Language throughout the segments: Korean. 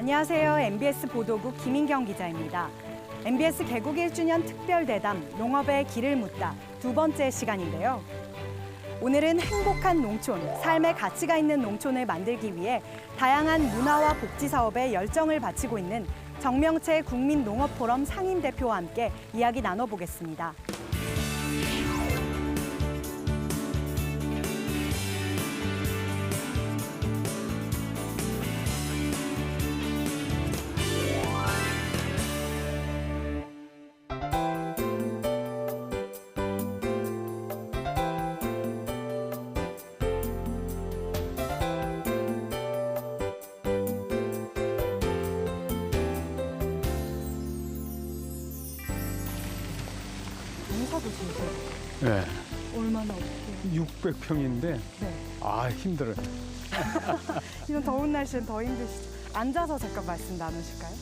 안녕하세요. MBS 보도국 김인경 기자입니다. MBS 개국 1주년 특별대담 농업의 길을 묻다 두 번째 시간인데요. 오늘은 행복한 농촌, 삶의 가치가 있는 농촌을 만들기 위해 다양한 문화와 복지 사업에 열정을 바치고 있는 정명채 국민농업포럼 상임대표와 함께 이야기 나눠보겠습니다. 네. 얼마나 어때요? 600평인데 네. 힘들어요. 이런 더운 날씨는 더 힘드시죠? 앉아서 잠깐 말씀 나누실까요?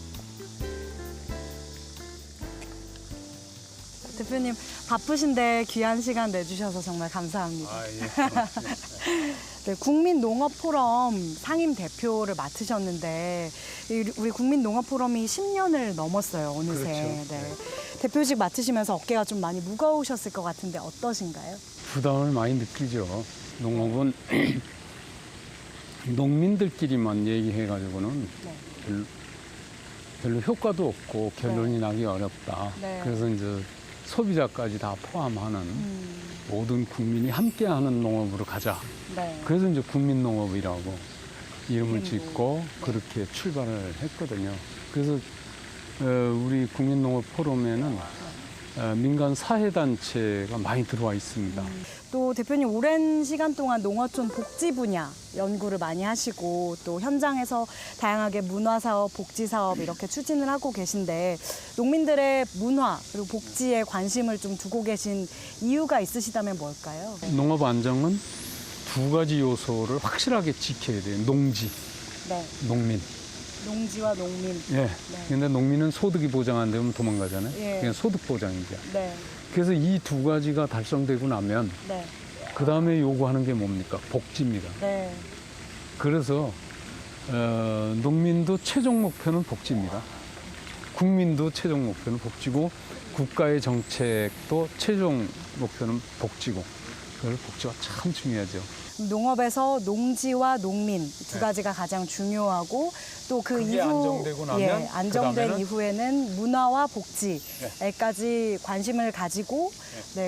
대표님 바쁘신데 귀한 시간 내주셔서 정말 감사합니다. 네, 국민농업포럼 상임대표를 맡으셨는데 우리 국민농업포럼이 10년을 넘었어요, 어느새. 그렇죠. 네. 대표직 맡으시면서 어깨가 좀 많이 무거우셨을 것 같은데 어떠신가요? 부담을 많이 느끼죠. 농업은 농민들끼리만 얘기해가지고는 네. 별로 효과도 없고 결론이 나기 어렵다. 네. 그래서 이제 소비자까지 다 포함하는 모든 국민이 함께하는 농업으로 가자. 네. 그래서 이제 국민농업이라고 이름을 국민농업. 짓고 그렇게 출발을 했거든요. 그래서 우리 국민농업 포럼에는 민간 사회단체가 많이 들어와 있습니다. 또 대표님 오랜 시간 동안 농어촌 복지 분야 연구를 많이 하시고 또 현장에서 다양하게 문화사업, 복지사업 이렇게 추진을 하고 계신데 농민들의 문화 그리고 복지에 관심을 좀 두고 계신 이유가 있으시다면 뭘까요? 농업 안정은 두 가지 요소를 확실하게 지켜야 돼요. 농지, 네, 농민. 농지와 농민. 예. 네. 근데 농민은 소득이 보장 안 되면 도망가잖아요. 예. 그냥 소득 보장이죠. 네, 그래서 이 두 가지가 달성되고 나면 네, 그 다음에 요구하는 게 뭡니까? 복지입니다. 네, 그래서 농민도 최종 목표는 복지입니다. 국민도 최종 목표는 복지고 국가의 정책도 최종 목표는 복지고 그래서 복지가 참 중요하죠. 농업에서 농지와 농민 두 가지가 가장 중요하고 또 그 그게 이후 안정되고 나면 안정된 그다음에는- 이후에는 문화와 복지에까지 관심을 가지고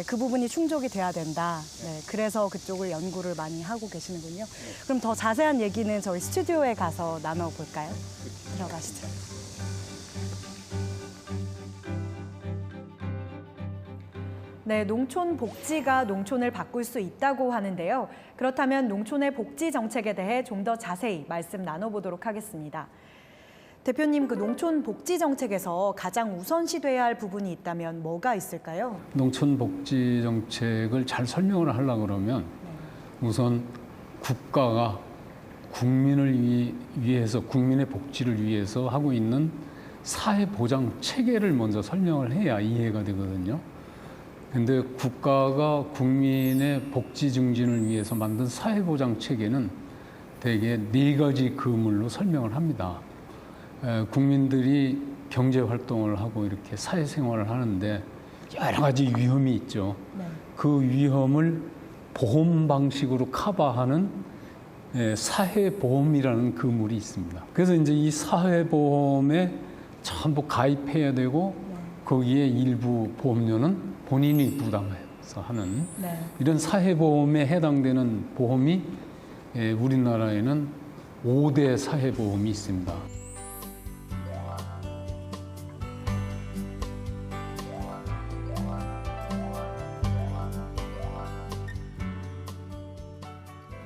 그 부분이 충족이 돼야 된다. 네, 그래서 그쪽을 연구를 많이 하고 계시는군요. 그럼 더 자세한 얘기는 저희 스튜디오에 가서 나눠볼까요? 들어가시죠. 네, 농촌 복지가 농촌을 바꿀 수 있다고 하는데요. 그렇다면 농촌의 복지 정책에 대해 좀 더 자세히 말씀 나눠보도록 하겠습니다. 대표님, 그 농촌 복지 정책에서 가장 우선시돼야 할 부분이 있다면 뭐가 있을까요? 농촌 복지 정책을 잘 설명을 하려고 그러면 우선 국가가 국민을 위해서 국민의 복지를 위해서 하고 있는 사회 보장 체계를 먼저 설명을 해야 이해가 되거든요. 근데 국가가 국민의 복지 증진을 위해서 만든 사회보장 체계는 대개 4가지 그물로 설명을 합니다. 국민들이 경제 활동을 하고 이렇게 사회생활을 하는데 여러 가지 위험이 있죠. 네. 그 위험을 보험 방식으로 커버하는 사회보험이라는 그물이 있습니다. 그래서 이제 이 사회보험에 전부 가입해야 되고 거기에 일부 보험료는 본인이 부담해서 하는 이런 사회보험에 해당되는 보험이 우리나라에는 5대 사회보험이 있습니다.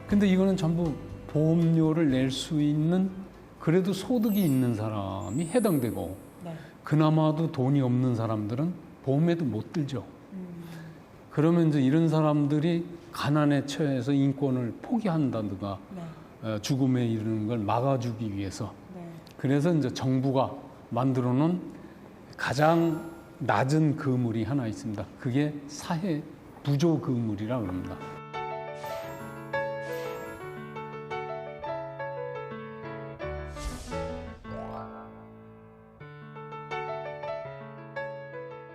근데 이거는 전부 보험료를 낼 수 있는 그래도 소득이 있는 사람이 해당되고 그나마도 돈이 없는 사람들은 보험에도 못 들죠. 그러면 이제 이런 사람들이 가난에 처해서 인권을 포기한다든가 죽음에 이르는 걸 막아주기 위해서 그래서 이제 정부가 만들어 놓은 가장 낮은 그물이 하나 있습니다. 그게 사회 부조 그물이라고 합니다.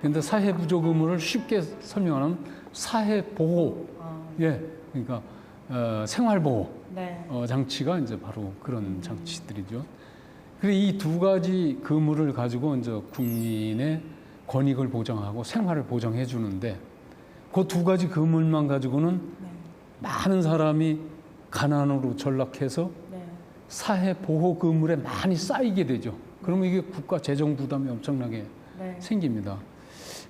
근데 사회부족 의무를 쉽게 설명하면 사회보호, 예, 그러니까 생활보호 네. 장치가 이제 바로 그런 장치들이죠. 그래서 이 두 가지 의무를 가지고 이제 국민의 권익을 보장하고 생활을 보장해 주는데 그 두 가지 의무만 가지고는 많은 사람이 가난으로 전락해서 네. 사회보호 의무에 많이 쌓이게 되죠. 그러면 이게 국가 재정 부담이 엄청나게 네. 생깁니다.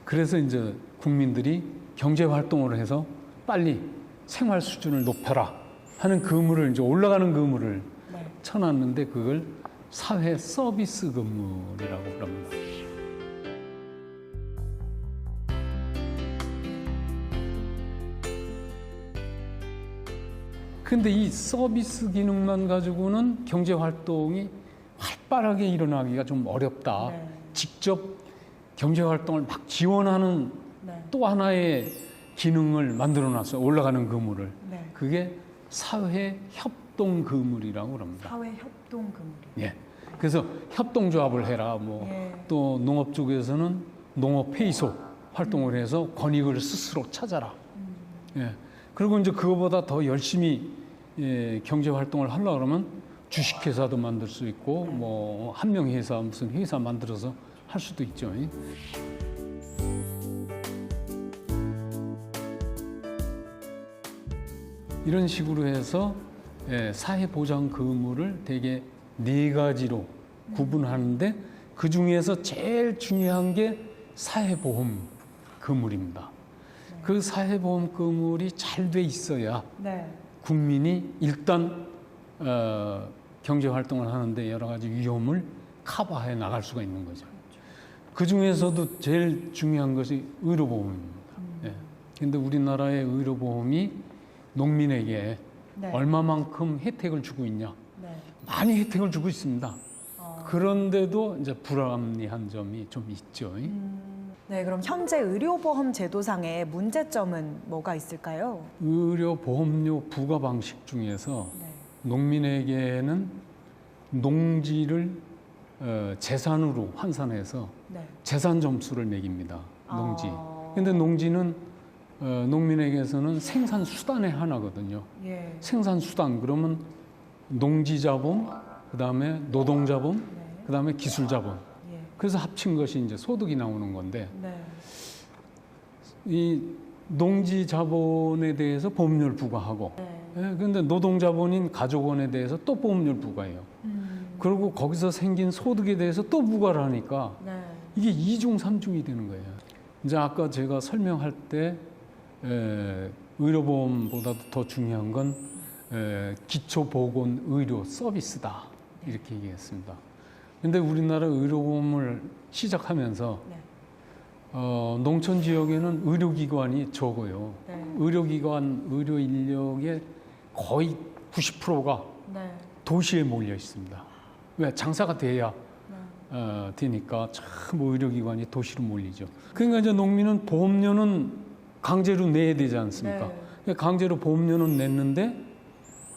그래서 이제 국민들이 경제 활동을 해서 빨리 생활 수준을 높여라 하는 의무를 이제 올라가는 의무를 네. 쳐놨는데 그걸 사회 서비스 의무라고 그럽니다. 근데 이 서비스 기능만 가지고는 경제 활동이 활발하게 일어나기가 좀 어렵다. 네. 직접 경제 활동을 막 지원하는 네. 또 하나의 기능을 만들어 놨어요. 올라가는 그물을. 네. 그게 사회 협동 그물이라고 그럽니다. 사회 협동 금리. 예. 그래서 협동조합을 해라. 예. 또 농업 쪽에서는 농업 회의소 활동을 해서 권익을 스스로 찾아라. 예. 그리고 이제 그거보다 더 열심히 경제 활동을 하려고 그러면 주식회사도 만들 수 있고 뭐 한명회사 무슨 회사 만들어서 할 수도 있죠. 이런 식으로 해서 사회보장 의무를 대개 네 가지로 구분하는데 그 중에서 제일 중요한 게 사회보험 의무입니다. 그 사회보험 의무이 잘 돼 있어야 네. 국민이 일단 경제 활동을 하는데 여러 가지 위험을 커버해 나갈 수가 있는 거죠. 그 중에서도 제일 중요한 것이 의료보험입니다. 그런데 우리나라의 의료보험이 농민에게 네. 얼마만큼 혜택을 주고 있냐? 네. 많이 혜택을 주고 있습니다. 그런데도 이제 불합리한 점이 좀 있죠. 네, 그럼 현재 의료보험 제도상의 문제점은 뭐가 있을까요? 의료보험료 부과 방식 중에서 네. 농민에게는 농지를 재산으로 환산해서 네. 재산 점수를 매깁니다. 농지. 아. 근데 농지는 농민에게서는 생산 수단의 하나거든요. 예. 생산 수단 그러면 농지 자본, 그다음에 노동 자본, 네. 그다음에 기술 자본. 예. 그래서 합친 것이 이제 소득이 나오는 건데 네. 이 농지 자본에 대해서 보험료를 부과하고 네. 그런데 노동 자본인 가족원에 대해서 또 보험료를 부과해요. 그리고 거기서 생긴 소득에 대해서 또 부과를 하니까 네. 이게 이중 삼중이 되는 거예요. 이제 아까 제가 설명할 때 의료보험보다도 더 중요한 건 기초보건 의료 서비스다 이렇게 얘기했습니다. 근데 우리나라 의료보험을 시작하면서 네. 농촌 지역에는 의료기관이 적어요. 네. 의료기관, 의료 인력의 거의 90%가 네. 도시에 몰려 있습니다. 왜? 장사가 돼야 되니까 참 의료기관이 도시로 몰리죠. 그러니까 이제 농민은 보험료는 강제로 내야 되지 않습니까? 네. 강제로 보험료는 냈는데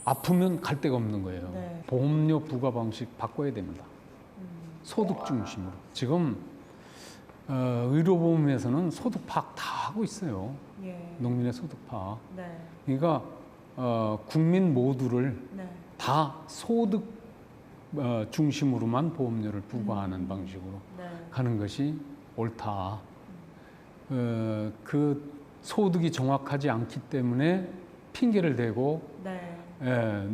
아프면 갈 데가 없는 거예요. 네. 보험료 부과 방식 바꿔야 됩니다. 소득 중심으로. 지금 의료보험에서는 소득 파악 다 하고 있어요. 예. 농민의 소득 파악. 네. 그러니까 국민 모두를 네. 다 소득 중심으로만 보험료를 부과하는 방식으로 네. 가는 것이 옳다. 그 소득이 정확하지 않기 때문에 핑계를 대고 네.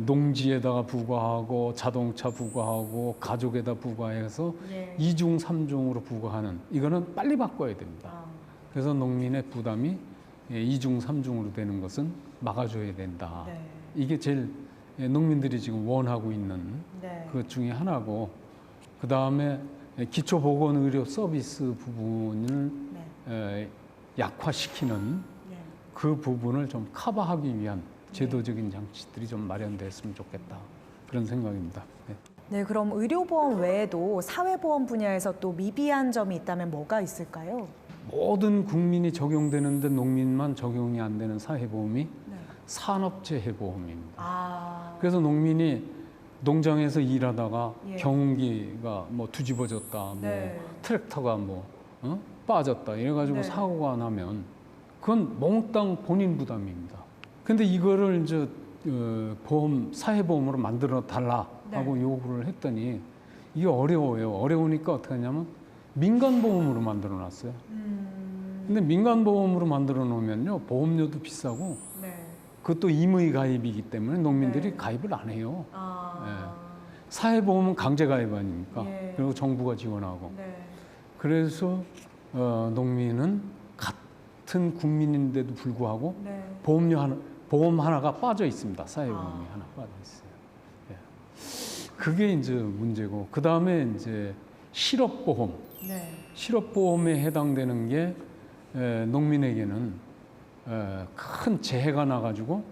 농지에다가 부과하고 자동차 부과하고 가족에다 부과해서 예. 이중 삼중으로 부과하는 이거는 빨리 바꿔야 됩니다. 아. 그래서 농민의 부담이 이중 삼중으로 되는 것은 막아줘야 된다. 네. 이게 제일 농민들이 지금 원하고 있는 네. 것 중에 하나고 그 다음에 기초보건의료 서비스 부분을 네. 약화시키는 네. 그 부분을 좀 커버하기 위한 제도적인 장치들이 좀 마련됐으면 좋겠다. 그런 생각입니다. 네. 네, 그럼 의료보험 외에도 사회보험 분야에서 또 미비한 점이 있다면 뭐가 있을까요? 모든 국민이 적용되는데 농민만 적용이 안 되는 사회보험이 네. 산업재해보험입니다. 아. 그래서 농민이 농장에서 일하다가 예. 경운기가 뭐 뒤집어졌다, 뭐 네. 트랙터가 뭐 빠졌다 이래가지고 네. 사고가 나면 그건 몽땅 본인 부담입니다. 근데 이거를 이제 사회보험으로 만들어 달라 하고 네. 요구를 했더니 이게 어려워요. 어려우니까 어떻게 하냐면 민간보험으로 만들어 놨어요. 근데 민간보험으로 만들어 놓으면요, 보험료도 비싸고 네. 그것도 임의 가입이기 때문에 농민들이 네. 가입을 안 해요. 아. 사회보험은 강제 가입 아닙니까? 예. 그리고 정부가 지원하고. 네. 그래서 농민은 같은 국민인데도 불구하고 네. 보험 하나가 빠져 있습니다. 사회보험이 하나 빠져 있어요. 예. 그게 이제 문제고, 그 다음에 이제 실업보험. 네. 실업보험에 해당되는 게 농민에게는 큰 재해가 나가지고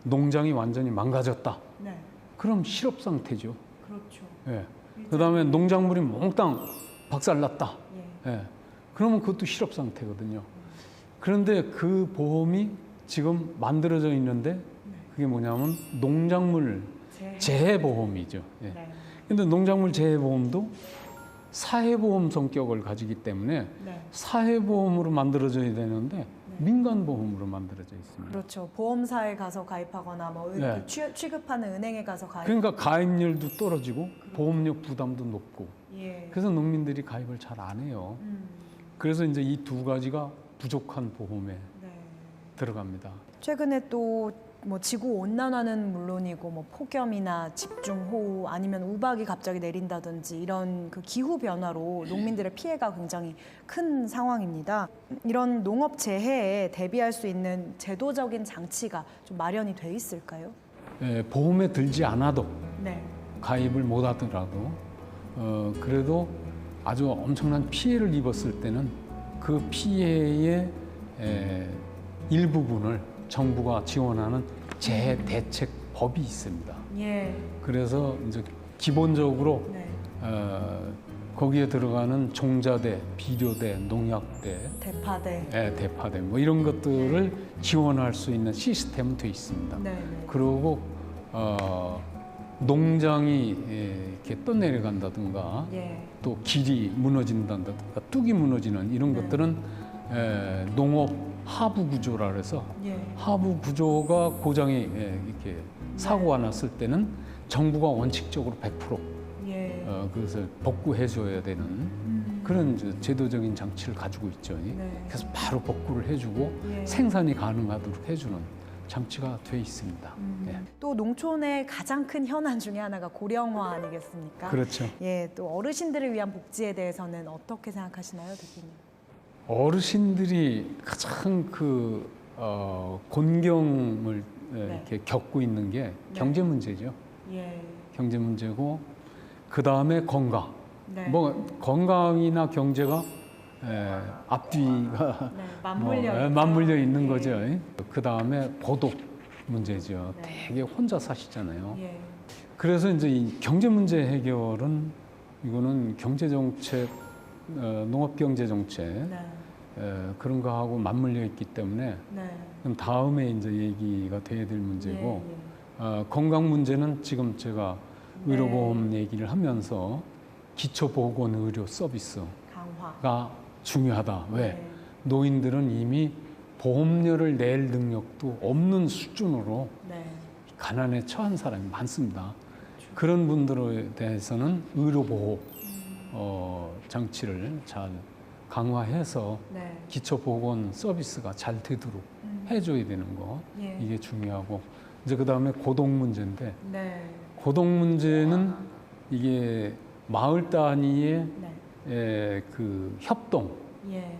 농장이 완전히 망가졌다. 네. 그럼 실업 상태죠. 그렇죠. 예. 그 다음에 농작물이 몽땅 박살났다. 예. 예. 그러면 그것도 실업 상태거든요. 그런데 그 보험이 지금 만들어져 있는데 그게 뭐냐면 농작물 재해보험이죠. 예. 네. 근데 농작물 재해보험도 사회보험 성격을 가지기 때문에 네. 사회보험으로 만들어져야 되는데 민간보험으로 만들어져 있습니다. 그렇죠. 보험사에 가서 가입하거나 뭐 네. 취급하는 은행에 가서 가입. 그러니까 가입률도 떨어지고 보험료 부담도 높고 예. 그래서 농민들이 가입을 잘 안 해요. 그래서 이제 이 두 가지가 부족한 보험에 네. 들어갑니다. 최근에 또 뭐 지구 온난화는 물론이고 뭐 폭염이나 집중호우 아니면 우박이 갑자기 내린다든지 이런 그 기후 변화로 농민들의 피해가 굉장히 큰 상황입니다. 이런 농업 재해에 대비할 수 있는 제도적인 장치가 좀 마련이 돼 있을까요? 보험에 들지 않아도 네. 가입을 못 하더라도 그래도 아주 엄청난 피해를 입었을 때는 그 피해의 일부분을 정부가 지원하는 재해 대책법이 있습니다. 예. 그래서 이제 기본적으로 네. 거기에 들어가는 종자대, 비료대, 농약대, 대파대. 대파대 뭐 이런 것들을 지원할 수 있는 시스템은 돼 있습니다. 네. 네. 그리고 농장이 이렇게 떠내려간다든가 예. 또 길이 무너진다든가 뚝이 무너지는 이런 네. 것들은 농업 하부 구조라 그래서 예. 하부 구조가 고장이 이렇게 사고가 났을 때는 정부가 원칙적으로 100% 예. 그것을 복구해 줘야 되는 그런 이제 제도적인 장치를 가지고 있죠. 네. 그래서 바로 복구를 해주고 예. 생산이 가능하도록 해주는 장치가 돼 있습니다. 예. 또 농촌의 가장 큰 현안 중에 하나가 고령화 아니겠습니까? 그렇죠. 예, 또 어르신들을 위한 복지에 대해서는 어떻게 생각하시나요, 대표님? 어르신들이 가장 곤경을 이렇게 겪고 있는 게 경제 문제죠. 예. 경제 문제고 그 다음에 건강. 네. 뭐 건강이나 경제가 앞뒤가 맞물려 있는 예. 거죠. 그 다음에 고독 문제죠. 네. 되게 혼자 사시잖아요. 예. 그래서 이제 이 경제 문제 해결은 이거는 경제 정책, 농업 경제 정책 네. 그런 거하고 맞물려 있기 때문에 네. 그럼 다음에 이제 얘기가 돼야 될 문제고 예. 건강 문제는 지금 제가 네. 의료보험 얘기를 하면서 기초보건의료 서비스가 강화. 중요하다. 왜? 네. 노인들은 이미 보험료를 낼 능력도 없는 수준으로 네. 가난에 처한 사람이 많습니다. 그런 분들에 대해서는 의료보호 장치를 잘 강화해서 네. 기초보건 서비스가 잘 되도록 해줘야 되는 거 예. 이게 중요하고 이제 그 다음에 고독 문제인데 네. 고독 문제는 이게 마을 단위의 네. 그 협동 예.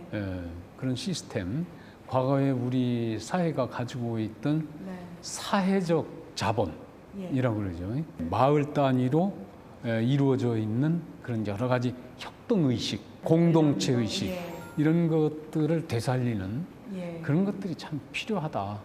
그런 시스템 과거에 우리 사회가 가지고 있던 네. 사회적 자본이라고 예. 그러죠. 마을 단위로 이루어져 있는 그런 여러 가지 협동 의식, 공동체 의식 예. 이런 것들을 되살리는 예. 그런 것들이 참 필요하다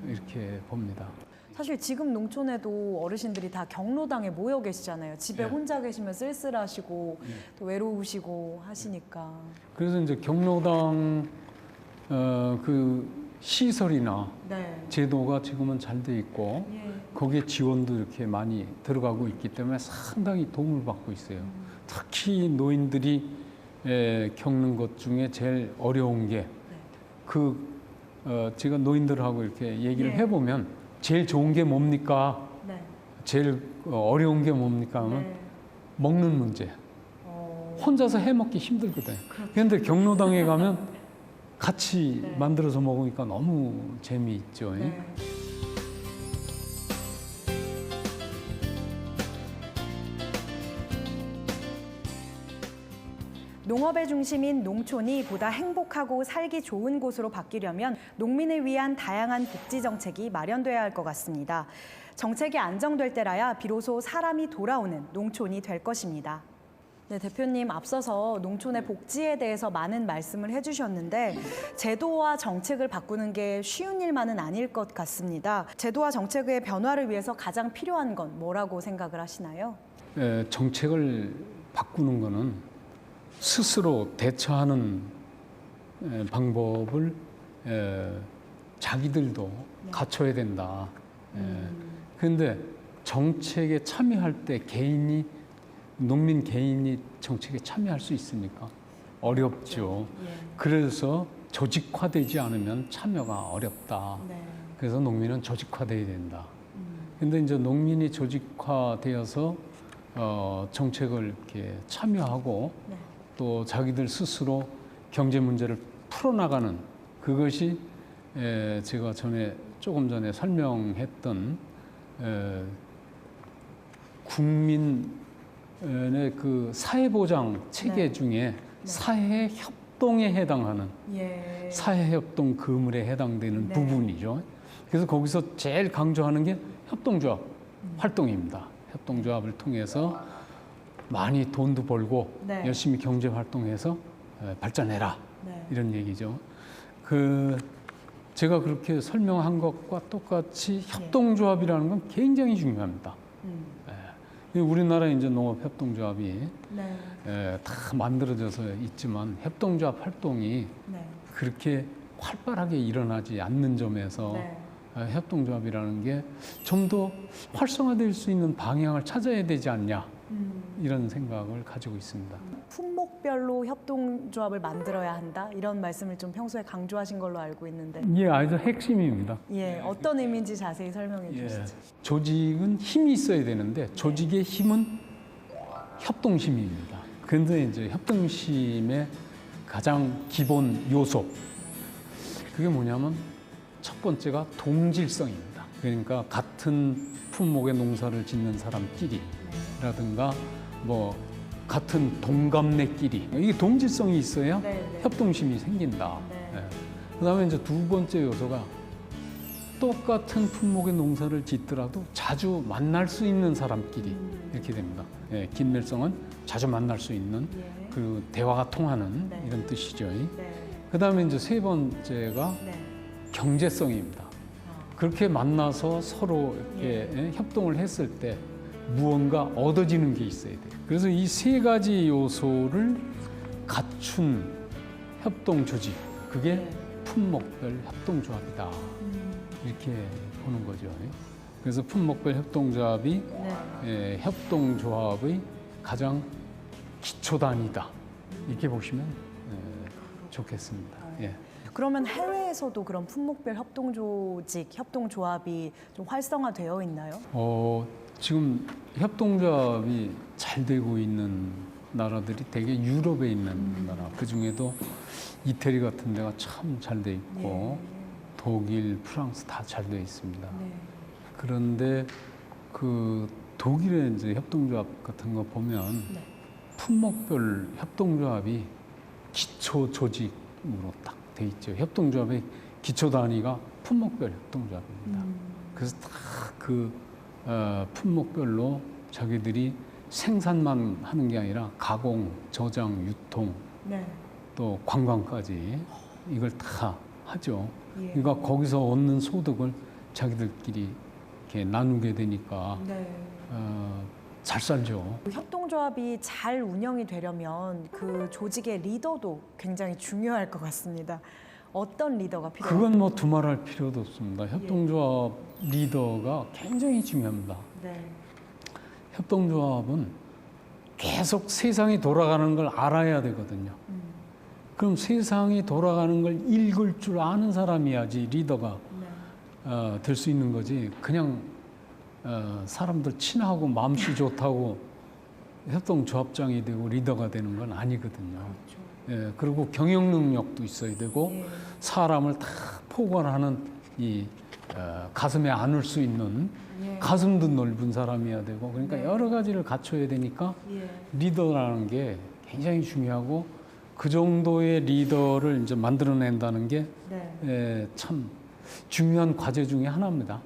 이렇게 봅니다. 사실 지금 농촌에도 어르신들이 다 경로당에 모여 계시잖아요. 집에 예. 혼자 계시면 쓸쓸하시고 또 외로우시고 하시니까. 그래서 이제 경로당 그 시설이나 네. 제도가 지금은 잘 돼 있고 예. 거기에 지원도 이렇게 많이 들어가고 있기 때문에 상당히 도움을 받고 있어요. 특히 노인들이 겪는 것 중에 제일 어려운 게 제가 노인들하고 이렇게 얘기를 예. 해보면 제일 좋은 게 뭡니까? 네. 제일 어려운 게 뭡니까? 하면 네. 먹는 문제. 혼자서 해먹기 힘들거든. 그런데 경로당에 가면 같이 네. 만들어서 먹으니까 너무 재미있죠. 네. 농업의 중심인 농촌이 보다 행복하고 살기 좋은 곳으로 바뀌려면 농민을 위한 다양한 복지 정책이 마련돼야 할 것 같습니다. 정책이 안정될 때라야 비로소 사람이 돌아오는 농촌이 될 것입니다. 네, 대표님 앞서서 농촌의 복지에 대해서 많은 말씀을 해주셨는데 제도와 정책을 바꾸는 게 쉬운 일만은 아닐 것 같습니다. 제도와 정책의 변화를 위해서 가장 필요한 건 뭐라고 생각을 하시나요? 정책을 바꾸는 거는 스스로 대처하는 방법을 자기들도 갖춰야 된다. 그런데 정책에 참여할 때 농민 개인이 정책에 참여할 수 있습니까? 어렵죠. 그래서 조직화되지 않으면 참여가 어렵다. 그래서 농민은 조직화돼야 된다. 근데 이제 농민이 조직화되어서 정책을 이렇게 참여하고 또 자기들 스스로 경제 문제를 풀어나가는 그것이 제가 조금 전에 설명했던 국민의 그 사회보장 체계 중에 사회협동에 해당하는 사회협동 그물에 해당되는 부분이죠. 그래서 거기서 제일 강조하는 게 협동조합 활동입니다. 협동조합을 통해서 많이 돈도 벌고 열심히 경제 활동해서 발전해라 이런 얘기죠. 제가 그렇게 설명한 것과 똑같이 협동조합이라는 건 굉장히 중요합니다. 우리나라 이제 농업협동조합이 다 만들어져서 있지만 협동조합 활동이 그렇게 활발하게 일어나지 않는 점에서 협동조합이라는 게 좀 더 활성화될 수 있는 방향을 찾아야 되지 않냐 이런 생각을 가지고 있습니다. 품목별로 협동조합을 만들어야 한다 이런 말씀을 좀 평소에 강조하신 걸로 알고 있는데 이게 아주 핵심입니다. 어떤 의미인지 자세히 설명해 주시죠. 조직은 힘이 있어야 되는데 조직의 힘은 협동심입니다. 그런데 이제 협동심의 가장 기본 요소 그게 뭐냐면 첫 번째가 동질성입니다. 그러니까 같은 품목의 농사를 짓는 사람끼리라든가 뭐 같은 동갑내끼리 이게 동질성이 있어야 협동심이 생긴다. 그다음에 이제 두 번째 요소가 똑같은 품목의 농사를 짓더라도 자주 만날 수 있는 사람끼리 이렇게 됩니다. 긴밀성은 자주 만날 수 있는 그리고 대화가 통하는 이런 뜻이죠. 그다음에 이제 세 번째가 경제성입니다. 그렇게 만나서 서로 이렇게 협동을 했을 때 무언가 얻어지는 게 있어야 돼요. 그래서 이 세 가지 요소를 갖춘 협동 조직, 그게 품목별 협동조합이다. 이렇게 보는 거죠. 그래서 품목별 협동조합이 협동조합의 가장 기초단위다. 이렇게 보시면 좋겠습니다. 그러면 해외에서도 그런 품목별 협동조직, 협동조합이 좀 활성화되어 있나요? 지금 협동조합이 잘 되고 있는 나라들이 대개 유럽에 있는 나라, 그 중에도 이태리 같은 데가 참 잘 돼 있고 독일, 프랑스 다 잘 돼 있습니다. 그런데 그 독일의 이제 협동조합 같은 거 보면 품목별 협동조합이 기초 조직으로 딱 돼 있죠. 협동조합의 기초 단위가 품목별 협동조합입니다. 그래서 딱 그 품목별로 자기들이 생산만 하는 게 아니라 가공, 저장, 유통, 또 관광까지 이걸 다 하죠. 그러니까 거기서 얻는 소득을 자기들끼리 이렇게 나누게 되니까 잘 살죠. 협동조합이 잘 운영이 되려면 그 조직의 리더도 굉장히 중요할 것 같습니다. 어떤 리더가 필요할까요? 그건 뭐 두말할 필요도 없습니다. 협동조합 리더가 굉장히 중요합니다. 협동조합은 계속 세상이 돌아가는 걸 알아야 되거든요. 그럼 세상이 돌아가는 걸 읽을 줄 아는 사람이야지 리더가 될 수 있는 거지. 그냥 사람들 친하고 마음씨 좋다고 협동조합장이 되고 리더가 되는 건 아니거든요. 예, 그리고 경영 능력도 있어야 되고 사람을 다 포괄하는 이 가슴에 안을 수 있는 가슴도 넓은 사람이어야 되고 그러니까 여러 가지를 갖춰야 되니까 리더라는 게 굉장히 중요하고 그 정도의 리더를 이제 만들어낸다는 게 참 중요한 과제 중에 하나입니다.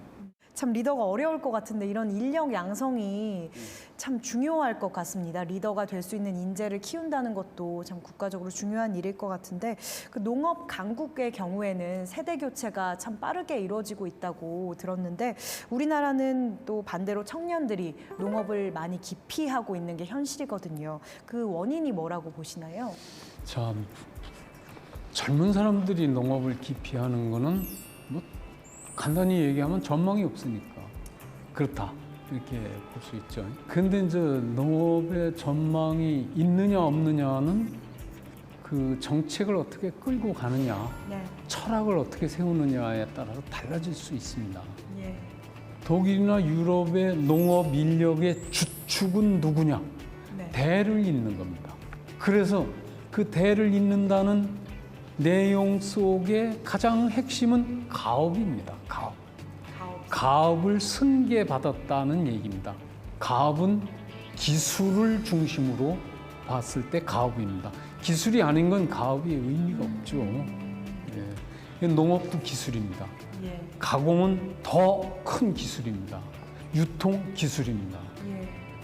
참 리더가 어려울 것 같은데 이런 인력 양성이 참 중요할 것 같습니다. 리더가 될 수 있는 인재를 키운다는 것도 참 국가적으로 중요한 일일 것 같은데 그 농업 강국의 경우에는 세대 교체가 참 빠르게 이루어지고 있다고 들었는데 우리나라는 또 반대로 청년들이 농업을 많이 기피하고 있는 게 현실이거든요. 그 원인이 뭐라고 보시나요? 참 젊은 사람들이 농업을 기피하는 거는 뭐 간단히 얘기하면 전망이 없으니까 그렇다 이렇게 볼 수 있죠. 근데 이제 농업의 전망이 있느냐 없느냐는 그 정책을 어떻게 끌고 가느냐, 철학을 어떻게 세우느냐에 따라서 달라질 수 있습니다. 독일이나 유럽의 농업 인력의 주축은 누구냐? 대를 잇는 겁니다. 그래서 그 대를 잇는다는 내용 속의 가장 핵심은 가업입니다. 가업을 승계받았다는 얘기입니다. 가업은 기술을 중심으로 봤을 때 가업입니다. 기술이 아닌 건 가업이 의미가 없죠. 예. 농업도 기술입니다. 가공은 더 큰 기술입니다. 유통 기술입니다.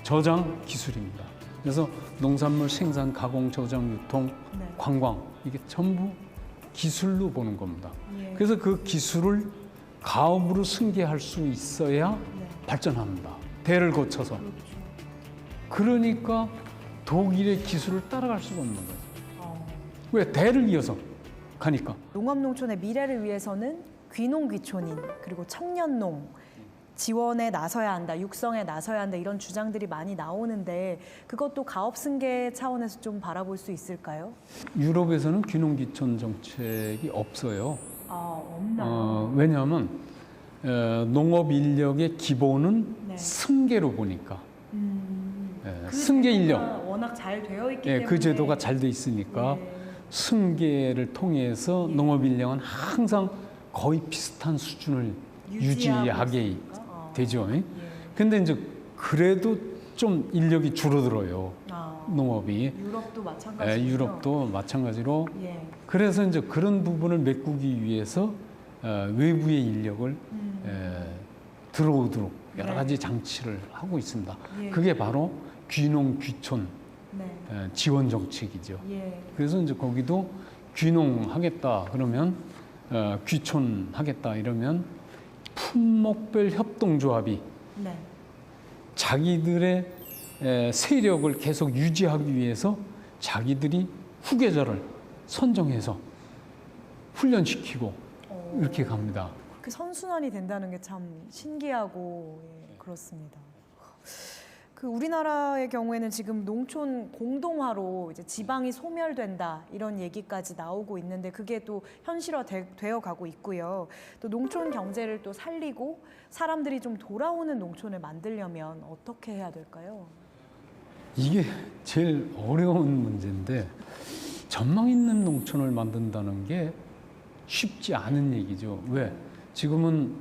저장 기술입니다. 그래서 농산물 생산, 가공, 저장, 유통, 관광 이게 전부 기술로 보는 겁니다. 그래서 그 기술을 가업으로 승계할 수 있어야 발전합니다. 대를 거쳐서. 그러니까 독일의 기술을 따라갈 수가 없는 거예요. 왜? 대를 이어서 가니까. 농업 농촌의 미래를 위해서는 귀농 귀촌인 그리고 청년농 지원에 나서야 한다, 육성에 나서야 한다 이런 주장들이 많이 나오는데 그것도 가업 승계 차원에서 좀 바라볼 수 있을까요? 유럽에서는 귀농 귀촌 정책이 없어요. 없나요? 왜냐하면 농업 인력의 기본은 승계로 보니까 승계 인력 워낙 잘 되어 있기 예, 때문에 그 제도가 잘 돼 있으니까 승계를 통해서 농업 인력은 항상 거의 비슷한 수준을 유지하게 되죠. 근데 이제 그래도 좀 인력이 줄어들어요. 농업이. 유럽도 마찬가지죠. 유럽도 마찬가지로. 그래서 이제 그런 부분을 메꾸기 위해서 외부의 인력을 들어오도록 여러 가지 장치를 하고 있습니다. 그게 바로 귀농 귀촌 지원 정책이죠. 그래서 이제 거기도 귀농하겠다 그러면 귀촌하겠다 이러면 품목별 협동조합이 자기들의 세력을 계속 유지하기 위해서 자기들이 후계자를 선정해서 훈련시키고 이렇게 갑니다. 그 선순환이 된다는 게 참 신기하고 그렇습니다. 그 우리나라의 경우에는 지금 농촌 공동화로 이제 지방이 소멸된다 이런 얘기까지 나오고 있는데 그게 또 현실화되어 가고 있고요. 또 농촌 경제를 또 살리고 사람들이 좀 돌아오는 농촌을 만들려면 어떻게 해야 될까요? 이게 제일 어려운 문제인데 전망 있는 농촌을 만든다는 게 쉽지 않은 얘기죠. 왜? 지금은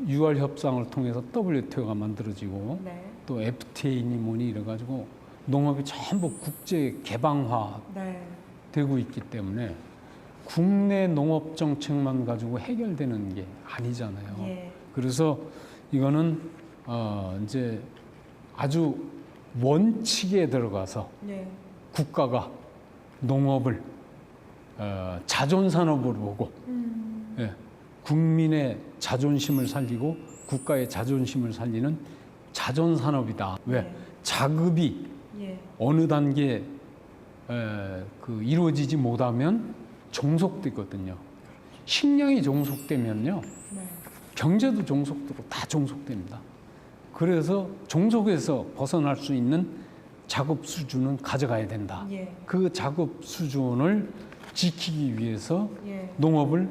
UR 협상을 통해서 WTO가 만들어지고 또 FTA니 뭐니 이래가지고 농업이 전부 국제 개방화 되고 있기 때문에 국내 농업 정책만 가지고 해결되는 게 아니잖아요. 그래서 이거는 이제 아주 원칙에 들어가서 국가가 농업을 자존산업으로 보고 국민의 자존심을 살리고 국가의 자존심을 살리는 자존산업이다. 왜? 자급이 어느 단계 이루어지지 못하면 종속되거든요. 식량이 종속되면요. 경제도 종속되고 다 종속됩니다. 그래서 종속에서 벗어날 수 있는 작업 수준은 가져가야 된다. 예. 그 작업 수준을 지키기 위해서 예. 농업을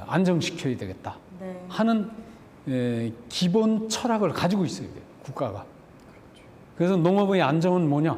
안정시켜야 되겠다 네. 하는 기본 철학을 가지고 있어야 돼요, 국가가. 그래서 농업의 안정은 뭐냐?